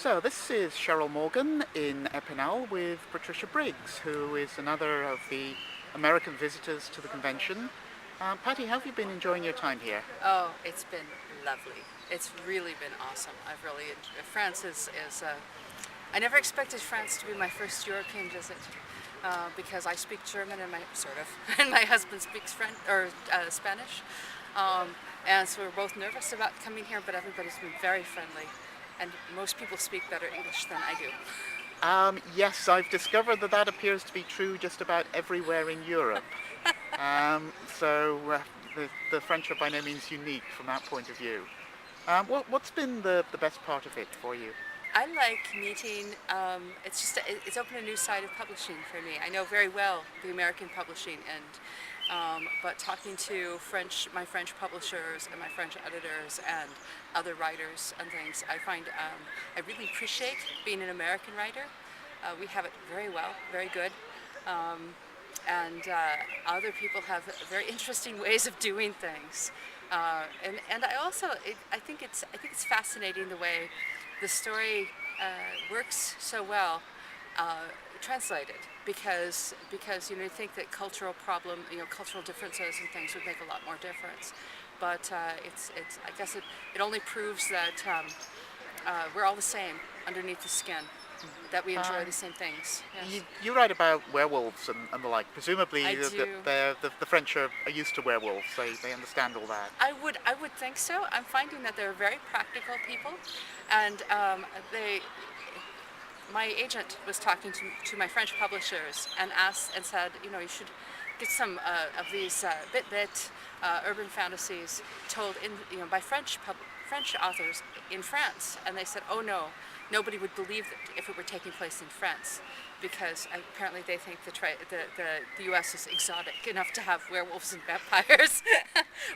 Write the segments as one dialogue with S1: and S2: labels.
S1: So this is Cheryl Morgan in Epinal with Patricia Briggs, who is another of the American visitors to the convention. Patty, how have you been enjoying your time here?
S2: Oh, it's been lovely. It's really been awesome. I've really enjoyed. France is I never expected France to be my first European visit because I speak German and my sort of, and my husband speaks French or Spanish, um, and so we're both nervous about coming here. But everybody's been very friendly, and most people speak better English than I do.
S1: Yes, I've discovered that that appears to be true just about everywhere in Europe. So the French are by no means unique from that point of view. What's been the best part of it for you?
S2: I like meeting. It's opened a new side of publishing for me. I know very well the American publishing, but talking to my French publishers and my French editors and other writers and things, I find I really appreciate being an American writer. We have it very well, very good. Um, and Other people have very interesting ways of doing things. And I think it's fascinating the way the story works so well uh, translated because you think that cultural differences and things would make a lot more difference, but it's I guess it only proves that we're all the same underneath the skin, that we enjoy the same things. Yes.
S1: You write about werewolves and the like. Presumably,
S2: I do.
S1: the French are used to werewolves. They understand all that.
S2: I would think so. I'm finding that they're very practical people, and my agent was talking to my French publishers and said, you should get some of these bit urban fantasies told by French authors in France, and they said, oh no, nobody would believe it if it were taking place in France, because apparently they think the U.S. is exotic enough to have werewolves and vampires,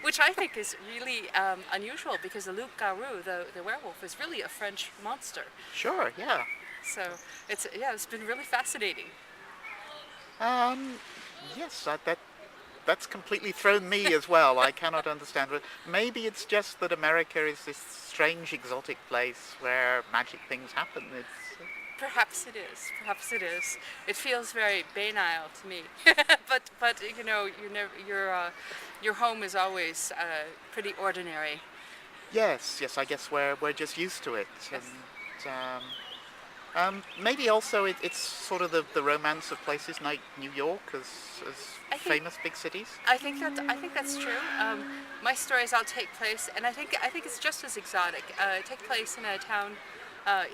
S2: which I think is really unusual, because the loup-garou, the werewolf, is really a French monster.
S1: Sure, yeah.
S2: So it's been really fascinating.
S1: Um, yes, that's completely thrown me as well. I cannot understand it. Maybe it's just that America is this strange, exotic place where magic things happen. It's
S2: Perhaps it is. Perhaps it is. It feels very banal to me, but your home is always pretty ordinary.
S1: yes. I guess we're just used to it,
S2: Yes.
S1: and maybe also it's sort of the romance of places like New York as
S2: I think
S1: famous big cities.
S2: I think that's true. My stories all take place, and I think it's just as exotic. Take place in a town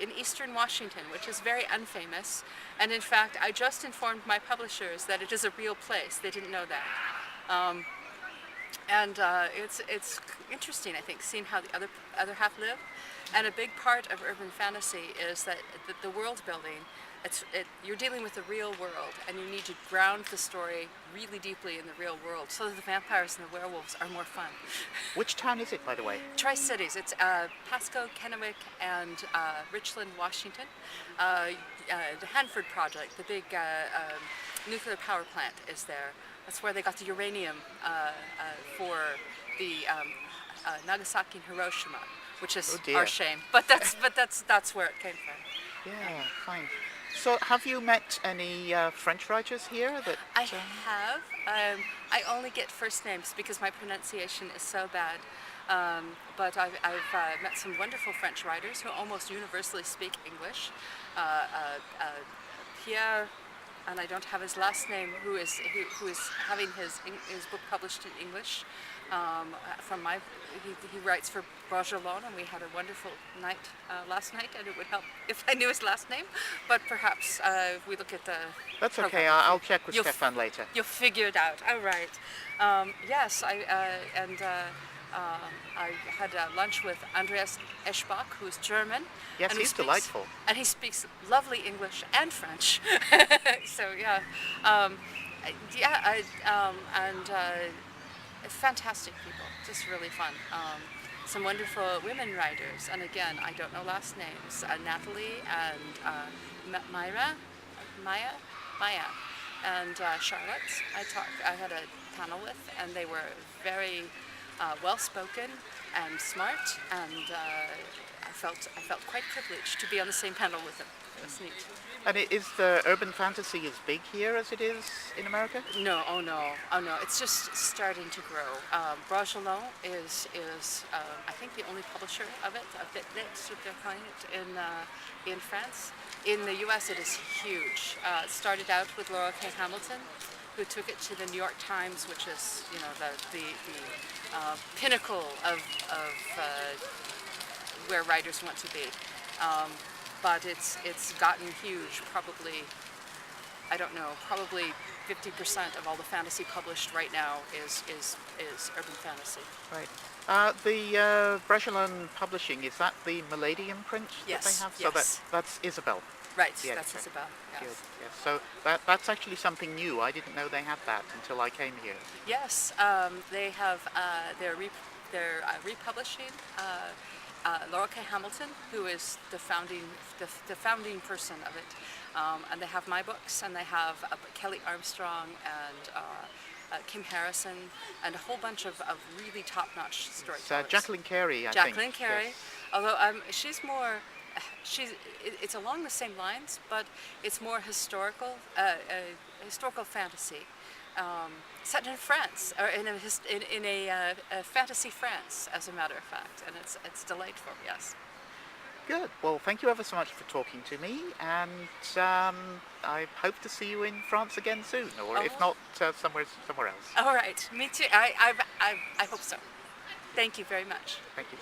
S2: in eastern Washington, which is very unfamous. And in fact, I just informed my publishers that it is a real place. They didn't know that. Um, it's interesting, I think, seeing how the other half live. And a big part of urban fantasy is that the world building. You're dealing with the real world, and you need to ground the story really deeply in the real world, so that the vampires and the werewolves are more fun.
S1: Which town is it, by the way?
S2: Tri-Cities. It's Pasco, Kennewick, and Richland, Washington. The Hanford Project, the big nuclear power plant, is there. That's where they got the uranium for the Nagasaki and Hiroshima, which is
S1: Oh dear.
S2: our shame. But that's where it came from.
S1: Yeah, fine. So, have you met any French writers here that?
S2: I have. I only get first names because my pronunciation is so bad. But I've met some wonderful French writers who almost universally speak English. Pierre, and I don't have his last name, who is having his book published in English. He writes for Bragelonne, and we had a wonderful night last night, and it would help if I knew his last name. But perhaps if we look at the
S1: That's okay.
S2: program,
S1: I'll check with
S2: you'll
S1: Stefan later.
S2: you'll figure it out. All right. Yes, I had lunch with Andreas Eschbach, who's German.
S1: Yes,
S2: and who
S1: he's
S2: speaks-
S1: delightful.
S2: And he speaks lovely English and French. So yeah, yeah, fantastic people, just really fun. Some wonderful women writers, and again, I don't know last names. Natalie and Maya, and Charlotte. I had a panel with, and they were very well spoken and smart and I felt quite privileged to be on the same panel with him. It was neat.
S1: And is the urban fantasy as big here as it is in America?
S2: No, oh no, oh no. It's just starting to grow. Bragelonne is I think the only publisher of it, of it, that's what they're calling it in France. In the U.S., it is huge. It started out with Laura K. Hamilton, who took it to the New York Times, which is the pinnacle of where writers want to be. But it's gotten huge. Probably, I don't know, probably 50% of all the fantasy published right now is urban fantasy.
S1: Right. The Bregelon Publishing, is that the Milady imprint that
S2: Yes,
S1: they have? So
S2: yes.
S1: that's Isabel.
S2: Right,
S1: Yeah,
S2: that's
S1: okay.
S2: Isabel.
S1: Good.
S2: Yes.
S1: Yes. So that's actually something new. I didn't know they had that until I came here.
S2: Yes, they have. They're republishing Laura K. Hamilton, who is the founding person of it, and they have my books, and they have Kelly Armstrong and Kim Harrison, and a whole bunch of really top-notch storytellers.
S1: Jacqueline Carey, I think.
S2: Jacqueline Carey,
S1: Yes.
S2: although she's more. It's along the same lines, but it's more historical fantasy, set in France, or in a fantasy France, as a matter of fact, and it's delightful. Yes.
S1: Good. Well, thank you ever so much for talking to me, and I hope to see you in France again soon, or if not, somewhere else.
S2: All right. Me too. I hope so. Thank you very much.
S1: Thank you.